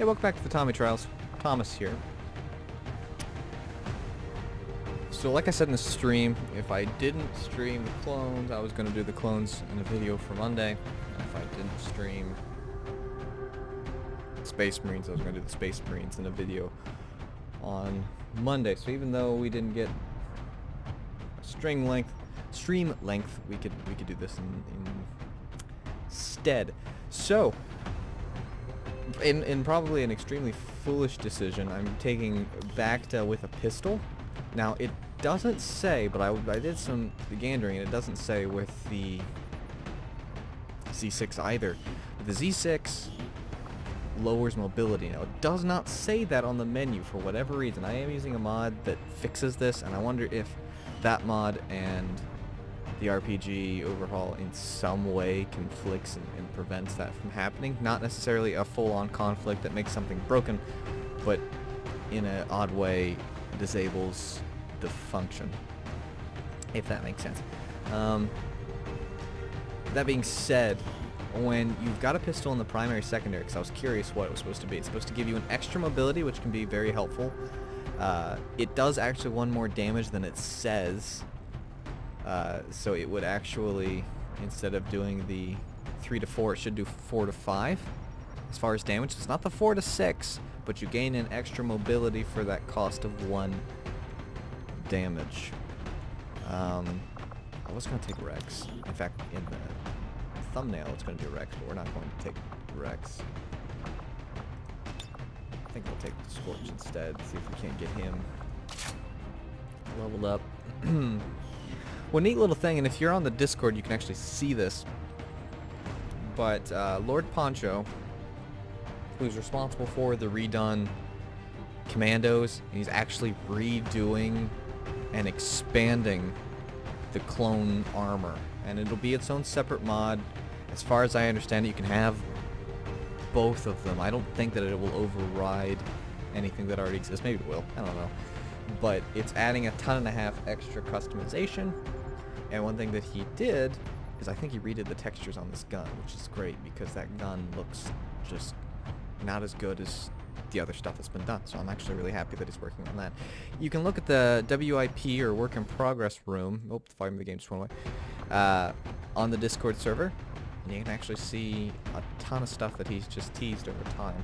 Hey, welcome back to the Tommy Trials. Thomas here. So like I said in the stream, if I didn't stream the clones, I was going to do the clones in a video for Monday. And if I didn't stream Space Marines, I was going to do the Space Marines in a video on Monday. So even though we didn't get a stream length, we could do this instead. So in probably an extremely foolish decision, I'm taking Bacta with a pistol. Now it doesn't say, but I did some gandering, and it doesn't say with the Z6 either. The Z6 lowers mobility. Now it does not say that on the menu for whatever reason. I am using a mod that fixes this, and I wonder if that mod and the RPG overhaul in some way conflicts and prevents that from happening. Not necessarily a full-on conflict that makes something broken, but in an odd way disables the function, if that makes sense. That being said, when you've got a pistol in the primary secondary, because I was curious what it was supposed to be, it's supposed to give you an extra mobility, which can be very helpful. It does actually one more damage than it says. So it would actually, instead of doing the 3 to 4, it should do 4 to 5 as far as damage. It's not the 4 to 6, but you gain an extra mobility for that cost of 1 damage. I was going to take Rex. In fact, in the thumbnail it's going to be Rex, but we're not going to take Rex. I think we'll take Scorch instead, see if we can't get him leveled up. Well, neat little thing, and if you're on the Discord, you can actually see this. But Lord Poncho, who's responsible for the redone Commandos, and he's actually redoing and expanding the clone armor, and it'll be its own separate mod. As far as I understand it, you can have both of them. I don't think that it will override anything that already exists. Maybe it will. I don't know. But it's adding a ton and a half extra customization. And one thing that he did is I think he redid the textures on this gun, which is great because that gun looks just not as good as the other stuff that's been done. So I'm actually really happy that he's working on that. You can look at the WIP or work in progress room. Oh, the volume of the game just went away. On the Discord server. And you can actually see a ton of stuff that he's just teased over time.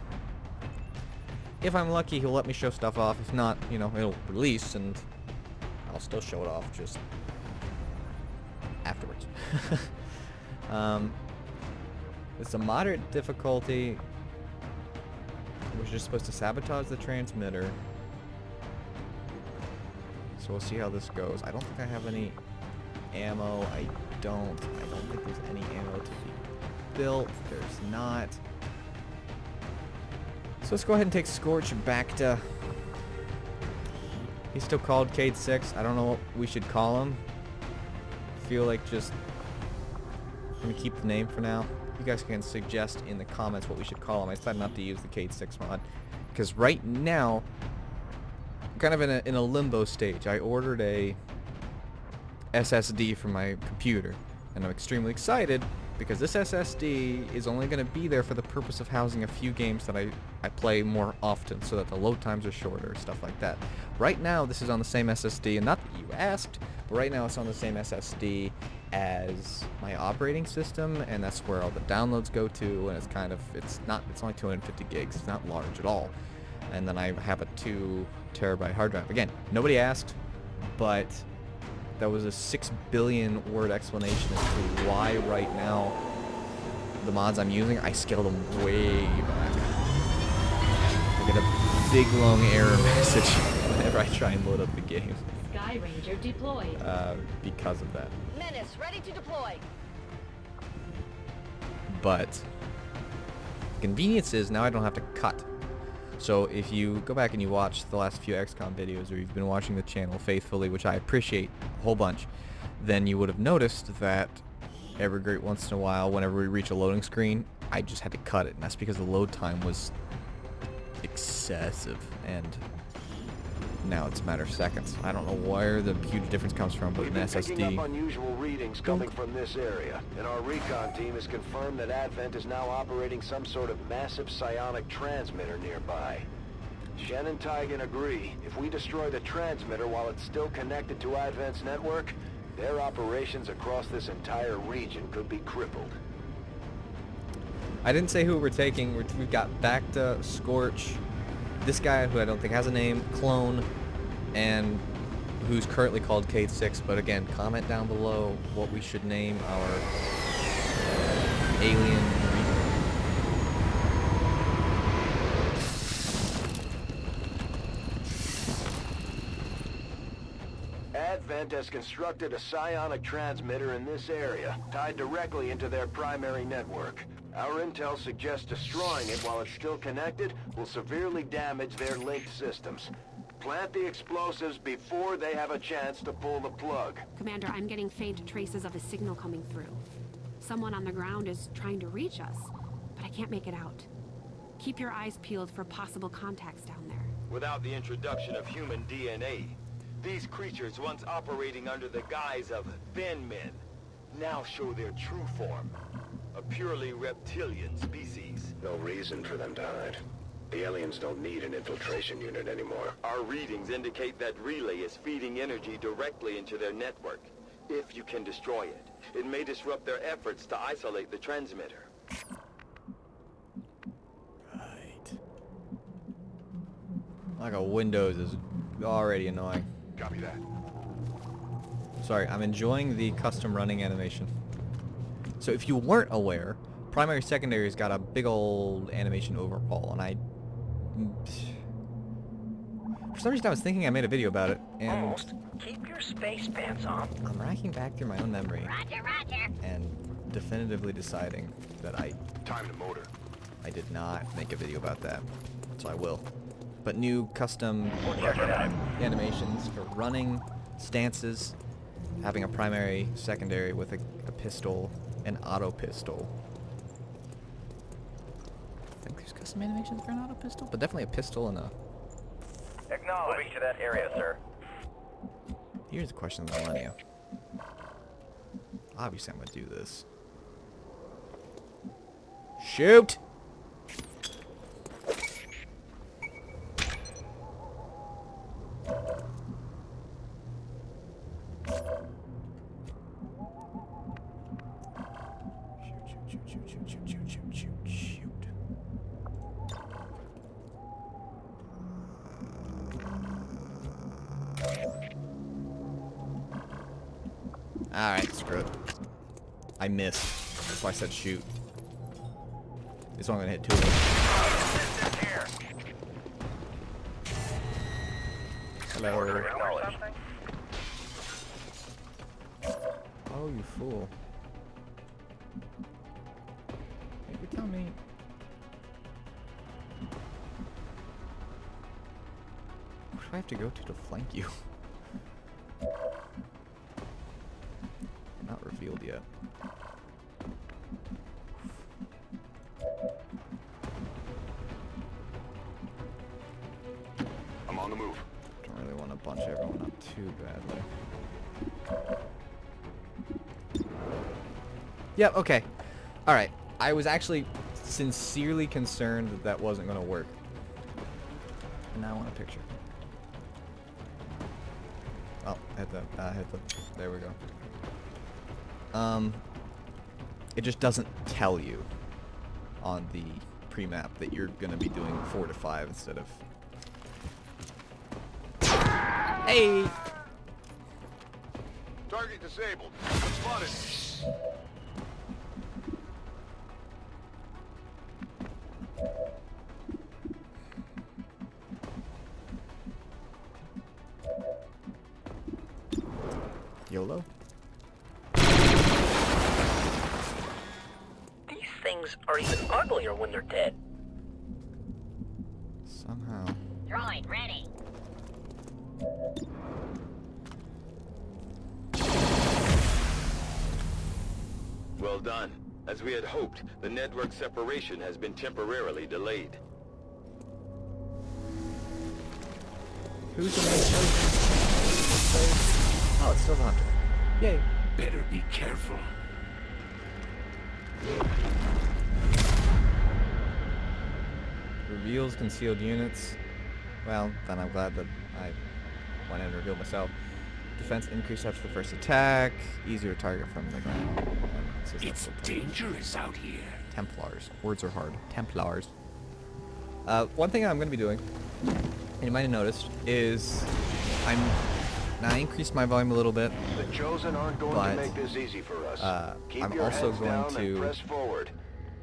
If I'm lucky, he'll let me show stuff off. If not, you know, it'll release and I'll still show it off just afterwards. It's a moderate difficulty. We're just supposed to sabotage the transmitter. So we'll see how this goes. I don't think I have any ammo. I don't think there's any ammo to be built. There's not. So let's go ahead and take Scorch back to... He's still called Cade 6. I don't know what we should call him. I feel like just... I'm going to keep the name for now. You guys can suggest in the comments what we should call him. I decided not to use the Cade 6 mod. Because right now, I'm kind of in a limbo stage. I ordered a SSD for my computer. And I'm extremely excited because this SSD is only going to be there for the purpose of housing a few games that I play more often so that the load times are shorter, stuff like that. Right now this is on the same SSD, and not that you asked, but right now it's on the same SSD as my operating system, and that's where all the downloads go to, and it's only 250 gigs, it's not large at all. And then I have a 2 terabyte hard drive. Again, nobody asked, but that was a 6 billion word explanation as to why right now the mods I'm using, I scaled them way back. I get a big long error message whenever I try and load up the game. Sky Ranger deployed. Because of that. Menace ready to deploy. But the convenience is now I don't have to cut. So if you go back and you watch the last few XCOM videos, or you've been watching the channel faithfully, which I appreciate a whole bunch, then you would have noticed that every great once in a while, whenever we reach a loading screen, I just had to cut it. And that's because the load time was excessive. And Now it's a matter of seconds. I don't know where the huge difference comes from, but We've an been picking SSD. up unusual readings coming from this area, and our recon team has confirmed that Advent is now operating some sort of massive psionic transmitter nearby. Shen and Tygan agree, if we destroy the transmitter while it's still connected to Advent's network, their operations across this entire region could be crippled. I didn't say who we're taking. We've got Bacta, Scorch, this guy who I don't think has a name, Clone, and who's currently called Cade 6. But again, comment down below what we should name our alien. Advent has constructed a psionic transmitter in this area, tied directly into their primary network. Our intel suggests destroying it while it's still connected will severely damage their linked systems. Plant the explosives before they have a chance to pull the plug. Commander, I'm getting faint traces of a signal coming through. Someone on the ground is trying to reach us, but I can't make it out. Keep your eyes peeled for possible contacts down there. Without the introduction of human DNA, these creatures once operating under the guise of thin men now show their true form. A purely reptilian species. No reason for them to hide. The aliens don't need an infiltration unit anymore. Our readings indicate that Relay is feeding energy directly into their network. If you can destroy it, it may disrupt their efforts to isolate the transmitter. Right. Like a Windows is already annoying. Copy that. Sorry, I'm enjoying the custom running animation. So if you weren't aware, Primary Secondary's got a big old animation overhaul, and for some reason I was thinking I made a video about it, and Almost. Keep your space pants on. I'm racking back through my own memory Roger, roger. and definitively deciding that Time to motor. I did not make a video about that, so I will. But new custom animations for running, stances, having a primary, secondary with a pistol, an auto pistol. I think there's custom animations for an auto pistol, but definitely a pistol and a... Acknowledge. Moving to that area, sir. Here's the question of the millennia. Obviously I'm gonna do this. Shoot! Shoot. Alright, screw it. I missed. That's why I said shoot. This one I'm gonna hit 2 of them. Hello. Acknowledge. Oh, you fool. You're telling me... What do I have to go to flank you? Not revealed yet. I'm on the move. Don't really want to bunch everyone up too badly. Yep, okay. Alright. I was actually sincerely concerned that that wasn't going to work. And now I want a picture. Oh, hit the, there we go. It just doesn't tell you on the pre-map that you're going to be doing 4 to 5 instead of... Hey! Target disabled. Spotted. YOLO? These things are even uglier when they're dead. Somehow. Droid ready. Well done. As we had hoped, the network separation has been temporarily delayed. Who's the main chosen? Oh, it's still the hunter. Yay. Better be careful. Reveals concealed units. Well, then I'm glad that I went in and revealed myself. Defense increased after the first attack. Easier to target from the ground. And it says It's that's the dangerous out here. Templars. Words are hard. Templars. One thing I'm going to be doing, and you might have noticed, is I increased my volume a little bit. The Chosen aren't going But, to make this easy for us. Keep I'm your also heads going down to- and press forward.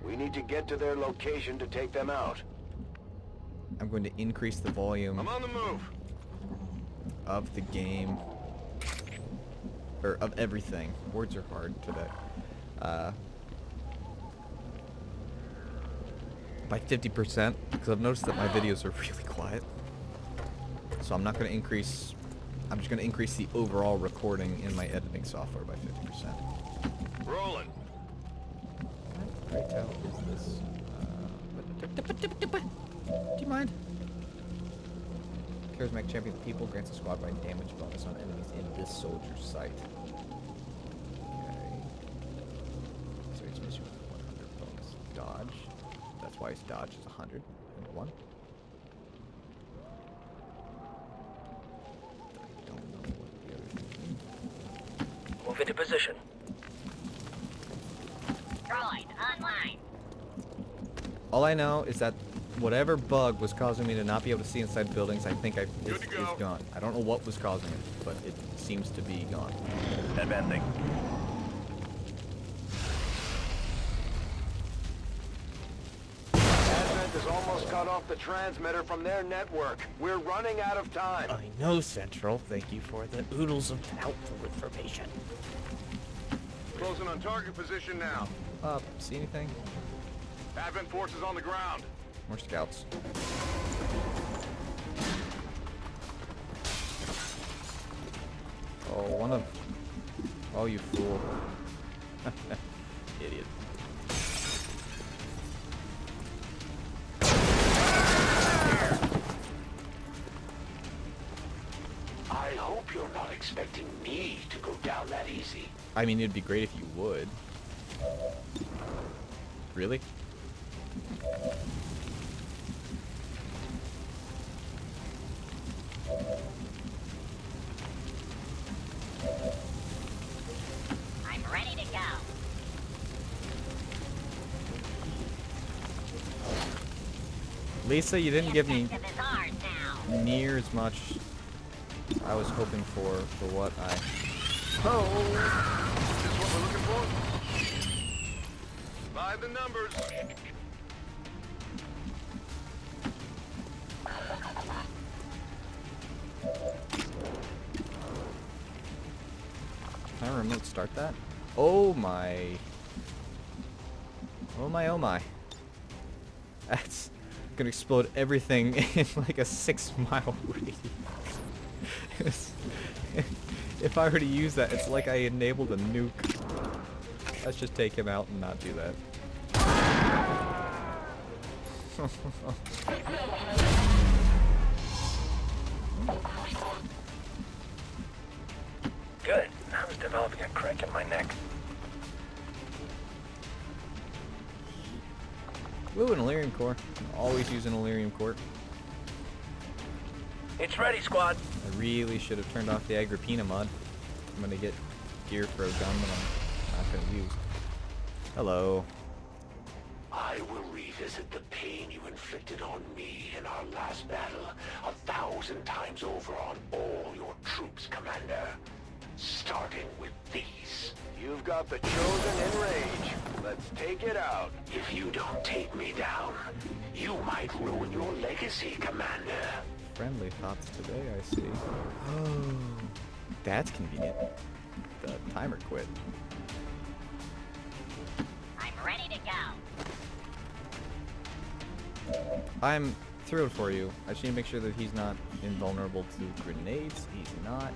We need to get to their location to take them out. I'm going to increase the volume I'm on the move. of the game, or of everything. Words are hard today. By 50%, because I've noticed that my videos are really quiet. So I'm not going to increase. I'm just going to increase the overall recording in my editing software by 50%. Rolling. What great tale is this? Do you mind? Charismatic champion of the people grants a squad-wide damage bonus on enemies in this soldier's sight. Okay. So each mission with 100 bonus dodge. That's why his dodge is 101. I don't know what the other thing is. Move into position. Droid online. All I know is that whatever bug was causing me to not be able to see inside buildings, I think is gone. I don't know what was causing it, but it seems to be gone. Advancing. Advent has almost cut off the transmitter from their network. We're running out of time. I know, Central. Thank you for the oodles of helpful information. Closing on target position now. See anything? Advent forces on the ground. More scouts. Oh, one of... Oh, you fool. Idiot. I hope you're not expecting me to go down that easy. I mean, it'd be great if you would. Really? I'm ready to go. Lisa, you didn't give me Objective is ours now. near as much I was hoping for what I... Is this what we're looking for? By the numbers. Can I remote start that? Oh my. Oh my, oh my. That's gonna explode everything in like a 6-mile radius. If I were to use that, it's like I enabled a nuke. Let's just take him out and not do that. Good. I was developing a crack in my neck. Ooh, an Illyrium core. I'm always using Illyrium core. It's ready, squad. I really should have turned off the Agrippina mod. I'm gonna get gear for a gun that I'm not gonna use. Hello. I will revisit the pain you inflicted on me in our last battle 1,000 times over on all your troops, Commander. Starting with these. You've got the Chosen in range. Let's take it out. If you don't take me down, you might ruin your legacy, Commander. Friendly thoughts today, I see. Oh, that's convenient. The timer quit. I'm ready to go. I'm thrilled for you. I just need to make sure that he's not invulnerable to grenades. He's not.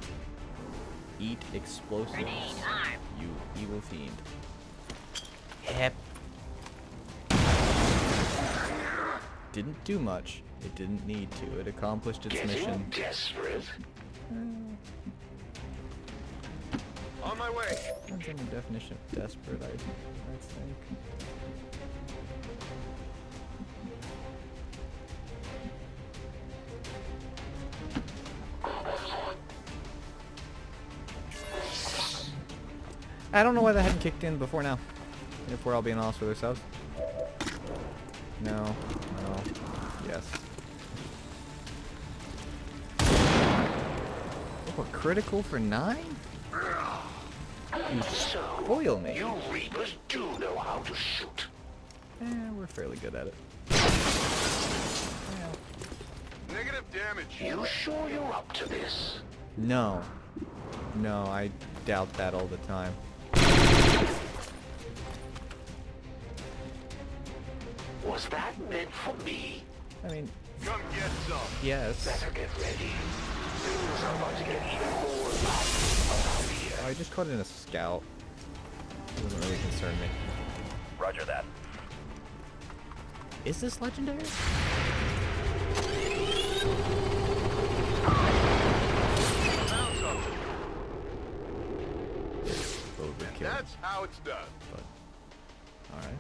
Eat explosives, Grenade armed. you evil fiend. Yep. didn't do much. It didn't need to. It accomplished its Getting mission. desperate? On my way. Depends on the definition of desperate, I think. I don't know why that hadn't kicked in before now. If we're all being honest with ourselves. No. No. Yes. Oh, a critical for 9? You spoil me. You Reapers do know how to shoot. We're fairly good at it. Negative damage. You sure you're up to this? No. No, I doubt that all the time. Was that meant for me? I mean, Come get some. yes. Better get ready. Things are about to get even more loud around here. Oh, I just caught in a scout. It doesn't really concern me. Roger that. Is this legendary? Found something. Overkill. That's how it's done. But, alright.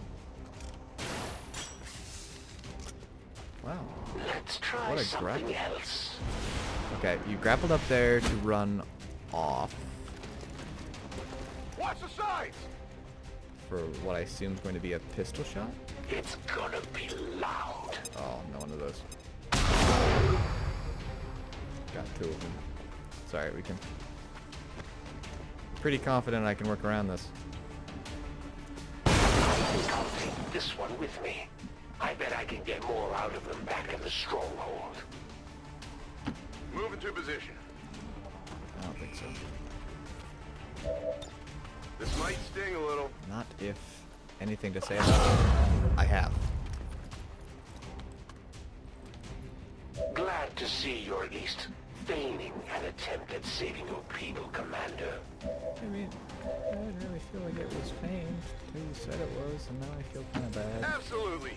Wow. Let's try What a something grapple. else. Okay, you grappled up there to run off Watch the sides. for what I assume is going to be a pistol shot. It's gonna be loud. Oh, no one of those. Got 2 of them. Sorry, we can... Pretty confident I can work around this. I think I'll take this one with me. I bet I can get more out of them back at the stronghold. Move into position. I don't think so. This might sting a little. Not if anything to say about it. I have. Glad to see you're at least feigning an attempt at saving your people, Commander. I mean, I didn't really feel like it was feigned until you said it was, and now I feel kind of bad. Absolutely.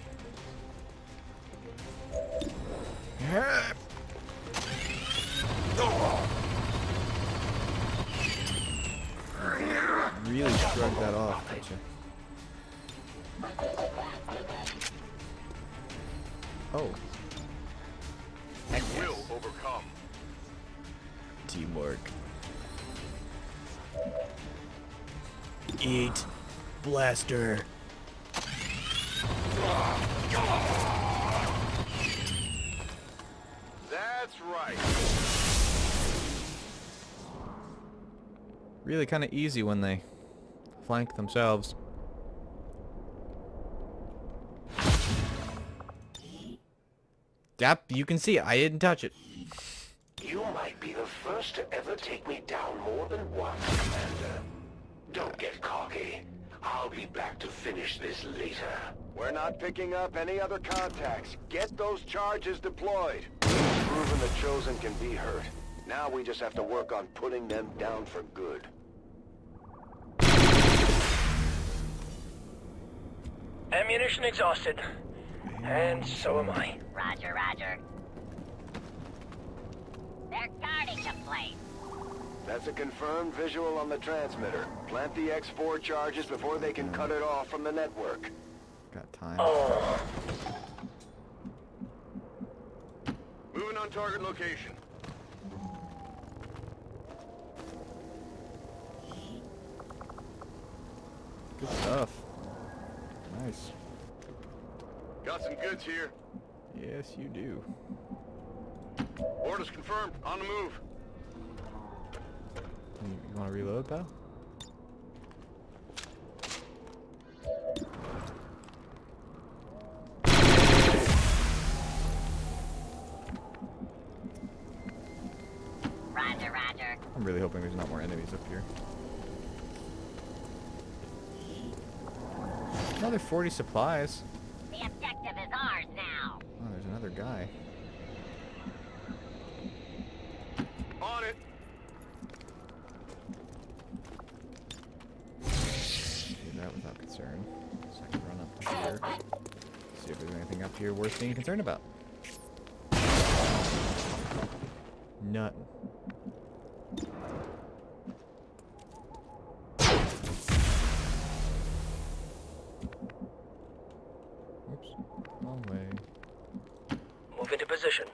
Really shrugged that off, didn't you? Oh. We will overcome. Teamwork. Eat. Blaster. That's right. Really kind of easy when they flank themselves. Yep, you can see it. I didn't touch it. You might be the first to ever take me down more than once, Commander. Don't get cocky. I'll be back to finish this later. We're not picking up any other contacts. Get those charges deployed. We've proven the Chosen can be hurt. Now we just have to work on putting them down for good. Ammunition exhausted. And so am I. Roger, roger. They're guarding the place. That's a confirmed visual on the transmitter. Plant the X4 charges before they can cut it off from the network. Got time. Oh, Moving on target location. Good stuff. Nice. Got some goods here. Yes, you do. Orders confirmed. On the move. You want to reload, pal? Roger, roger. I'm really hoping there's not more enemies up here. Another 40 supplies. The objective is ours now. Oh, there's another guy. On it. Do that without concern. So I can run up to here. See if there's anything anything up here worth being concerned about? Nothing. Oops. Wrong way. Move into position.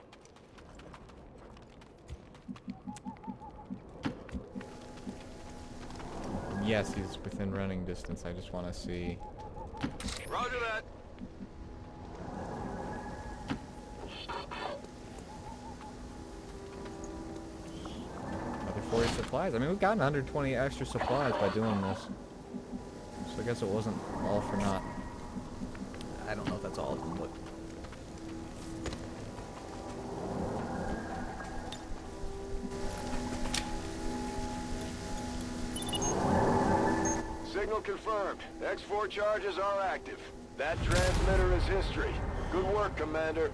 Yes, he's within running distance. I just want to see. Roger that. Another 40 supplies. I mean, we've gotten 120 extra supplies by doing this. So I guess it wasn't all for naught. I don't know if that's all of them, but... Signal confirmed. X4 charges are active. That transmitter is history. Good work, Commander.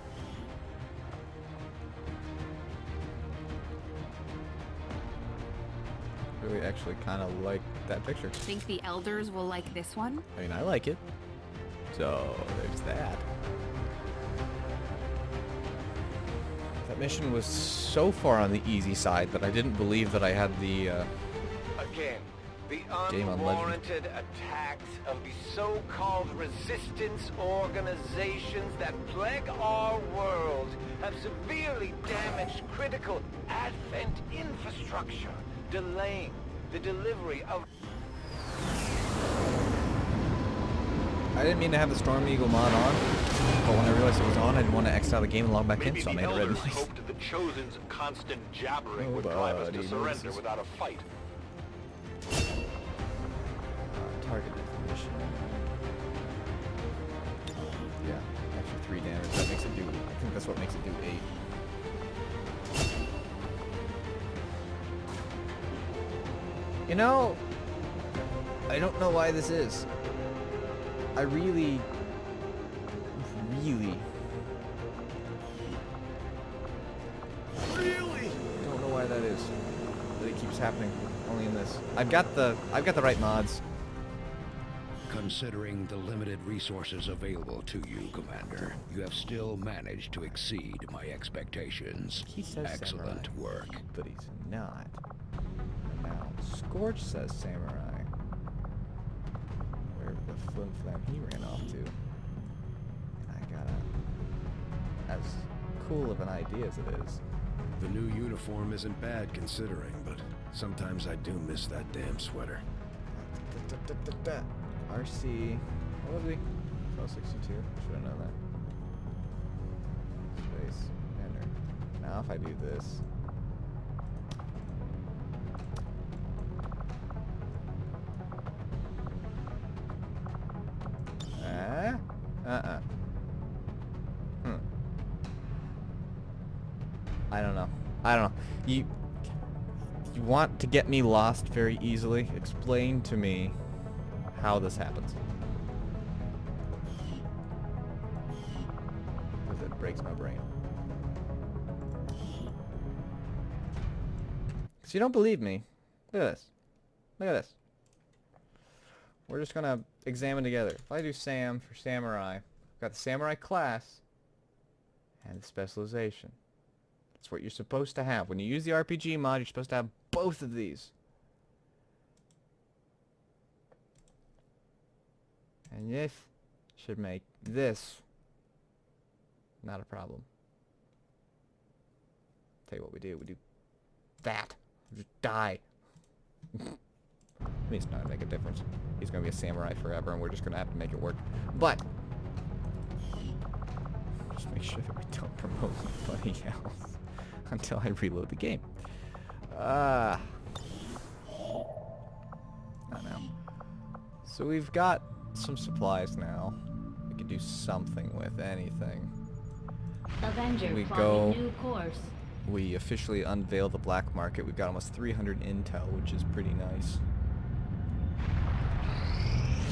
Really actually kind of like that picture. Think the elders will like this one? I mean, I like it. So, there's that. That mission was so far on the easy side that I didn't believe that I had the, Again, the Game on Legend. unwarranted attacks of the so-called resistance organizations that plague our world have severely damaged critical Advent infrastructure, delaying the delivery of... I didn't mean to have the Storm Eagle mod on, but when I realized it was on, I didn't want to exit out of the game and log back in, Maybe so I the made it red. elders hoped the Chosen's constant jabbering would drive us to surrender without a fight. Target definition. Yeah, actually 3 damage. That makes it do. I think that's what makes it do 8. You know, I don't know why this is. I really don't know why that is. That it keeps happening only in this. I've got the right mods. Considering the limited resources available to you, Commander, you have still managed to exceed my expectations. He says Excellent samurai, work. but he's not. Now, Scorch says samurai. Wherever the flim flam he ran off to. And I gotta... As cool of an idea as it is. The new uniform isn't bad considering, but sometimes I do miss that damn sweater. RC... What was he? 1262. Should have known that. Space. Enter. Now if I do this... I don't know. You want to get me lost very easily? Explain to me how this happens. Because it breaks my brain. Because you don't believe me. Look at this. Look at this. We're just gonna examine together. If I do Sam for Samurai, I've got the Samurai class and the specialization. That's what you're supposed to have. When you use the RPG mod, you're supposed to have both of these. And this should make this not a problem. Tell you what we do that. Just die. I mean, it's not gonna make a difference. He's gonna be a samurai forever, and we're just gonna have to make it work. But just make sure that we don't promote anybody else until I reload the game. Not now. So we've got some supplies now. We can do something with anything. Avenger We plotting go- new course. We officially unveil the black market. We've got almost 300 intel, which is pretty nice.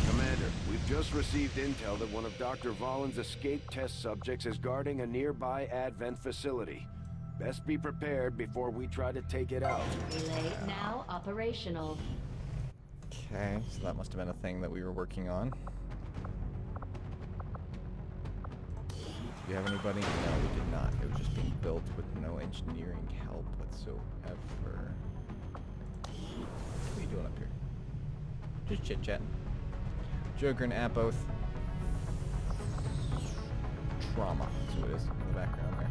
Commander, we've just received intel that one of Dr. Vollen's escape test subjects is guarding a nearby Advent facility. Best be prepared before we try to take it out. Relay now operational. Okay, so that must have been a thing that we were working on. Do you have anybody? No, we did not. It was just being built with no engineering help whatsoever. What are you doing up here? Just chit-chatting. Joker and Apoth. Trauma. That's what it is in the background there.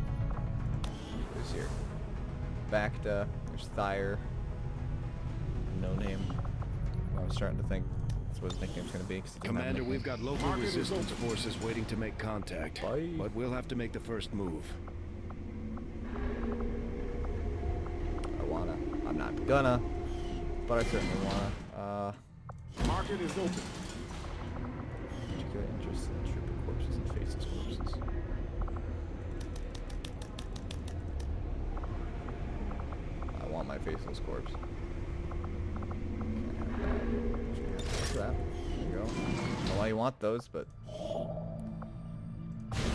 Who's here? Bacta. There's Thyre. No name. I was starting to think that's what his nickname's going to be. Commander, we've got local resistance forces waiting to make contact. But we'll have to make the first move. I wanna. I'm not gonna. But I certainly wanna. Market is open. Particular interest in trooper corpses and faceless corpses. I want my faceless corpse. What's that? There you go. I don't know why you want those, but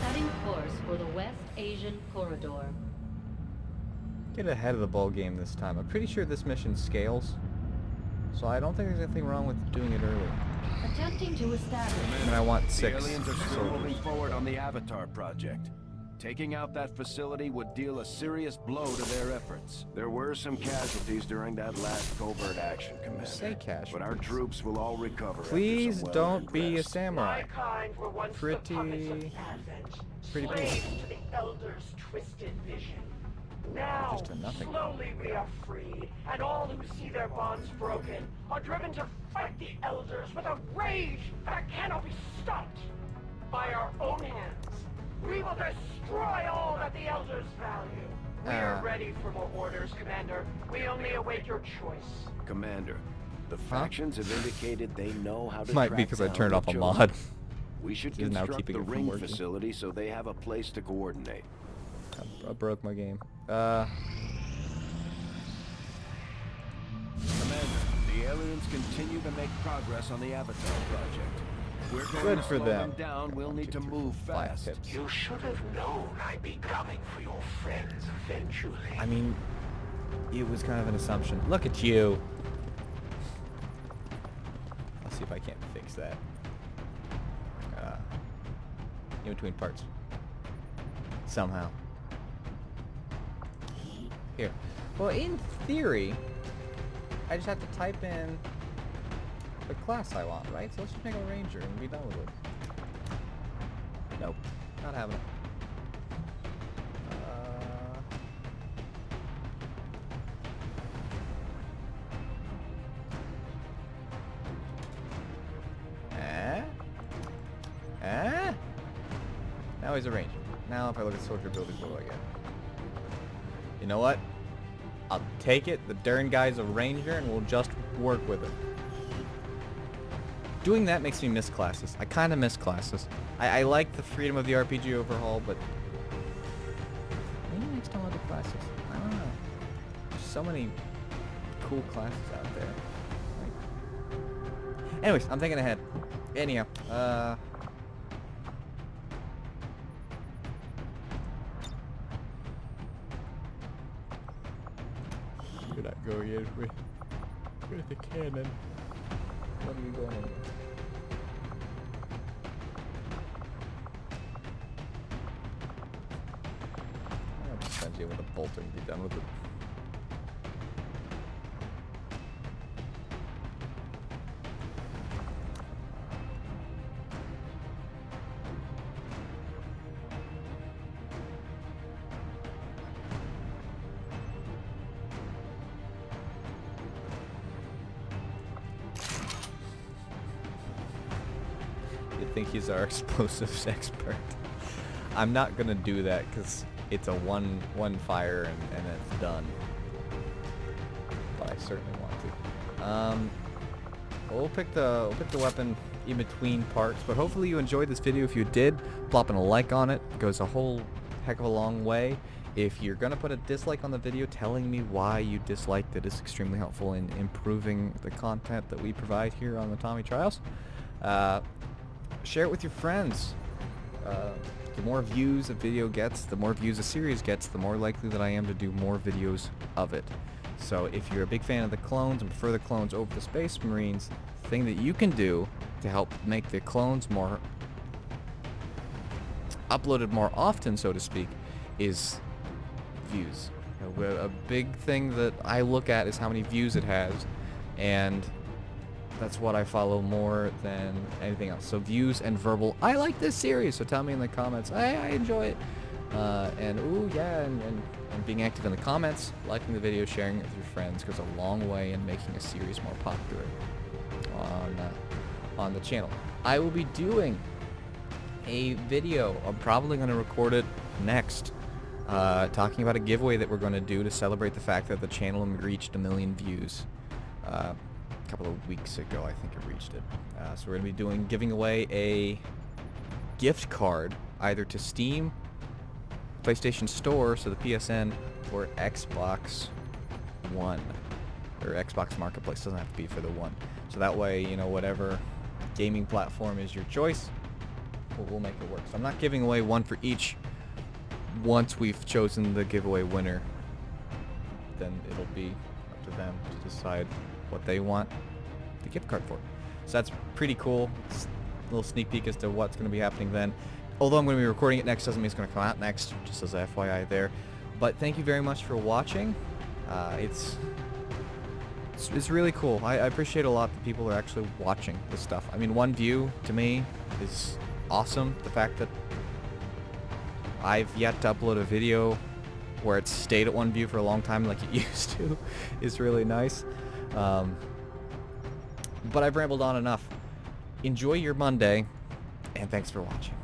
Setting course for the West Asian Corridor. get ahead of the ball game this time. I'm pretty sure this mission scales, so I don't think there's anything wrong with doing it early. Attempting to establish. And I want The 6 aliens are still soldiers. moving forward on the Avatar project. Taking out that facility would deal a serious blow to their efforts. There were some casualties during that last covert action, Commander. Say casualties. But our troops will all recover. after Please some don't be a well-earned rest. samurai. My kind were once Pretty- the puppets of Advent, pretty slaves to the Elders' twisted vision. Now, Just a nothing. slowly we are freed, and all who see their bonds broken are driven to fight the Elders with a rage that cannot be stopped. By our own hands, we will destroy all that the Elders value. We are ready for more orders, Commander. We only await your choice. Commander, the factions have indicated they know how to Might be track because I down turned the off a Chosen. mod. We should This is now construct keeping the it from ring working. facility so they have a place to coordinate. I broke my game. Commander, the aliens continue to make progress on the Avatar project. We're going Good to for slow them. down. We'll need to move Five fast. pips. You should have known I'd be coming for your friends eventually. I mean, it was kind of an assumption. Look at you. I'll see if I can't fix that. In between parts. Somehow. Here. Well, in theory, I just have to type in the class I want, right? So let's just make a ranger and be done with it. Nope. Not having it. Now he's a ranger. Now if I look at soldier abilities, what do I get? You know what? I'll take it. The darn guy's a ranger and we'll just work with it. Doing that makes me miss classes. I kind of miss classes. I like the freedom of the RPG overhaul, but maybe next time I'll do classes. I don't know. There's so many cool classes out there. Like... Anyways, I'm thinking ahead. Anyhow, You're not going in with the cannon. What are you going in with? I'll just send you with a bolter and be done with it. You think he's our explosives expert? I'm not gonna do that because it's a one fire and it's done. But I certainly want to. We'll pick the weapon in between parts. But hopefully you enjoyed this video. If you did, plopping a like on it goes a whole heck of a long way. If you're gonna put a dislike on the video, telling me why you disliked it is extremely helpful in improving the content that we provide here on the Tommy Trials. Share it with your friends. The more views a video gets, the more views a series gets, the more likely that I am to do more videos of it. So if you're a big fan of the clones and prefer the clones over the Space Marines, the thing that you can do to help make the clones more uploaded more often, so to speak, is views. You know, a big thing that I look at is how many views it has, and that's what I follow more than anything else. So views and verbal. I like this series, so tell me in the comments. I enjoy it. And ooh yeah, and being active in the comments, liking the video, sharing it with your friends goes a long way in making a series more popular on the channel. I will be doing a video. I'm probably going to record it next, talking about a giveaway that we're going to do to celebrate the fact that the channel reached 1 million views. A couple of weeks ago, I think it reached it. So we're going to be giving away a gift card either to Steam, PlayStation Store, so the PSN, or Xbox One. Or Xbox Marketplace, doesn't have to be for the One. So that way, you know, whatever gaming platform is your choice, we'll make it work. So I'm not giving away one for each. Once we've chosen the giveaway winner, then it'll be up to them to decide what they want the gift card for. So that's pretty cool. It's a little sneak peek as to what's going to be happening then. Although I'm going to be recording it next, doesn't mean it's going to come out next, just as a FYI there. But thank you very much for watching. It's really cool. I appreciate a lot that people are actually watching this stuff. I mean, 1 view to me is awesome. The fact that I've yet to upload a video where it's stayed at 1 view for a long time like it used to is really nice. But I've rambled on enough. Enjoy your Monday, and thanks for watching.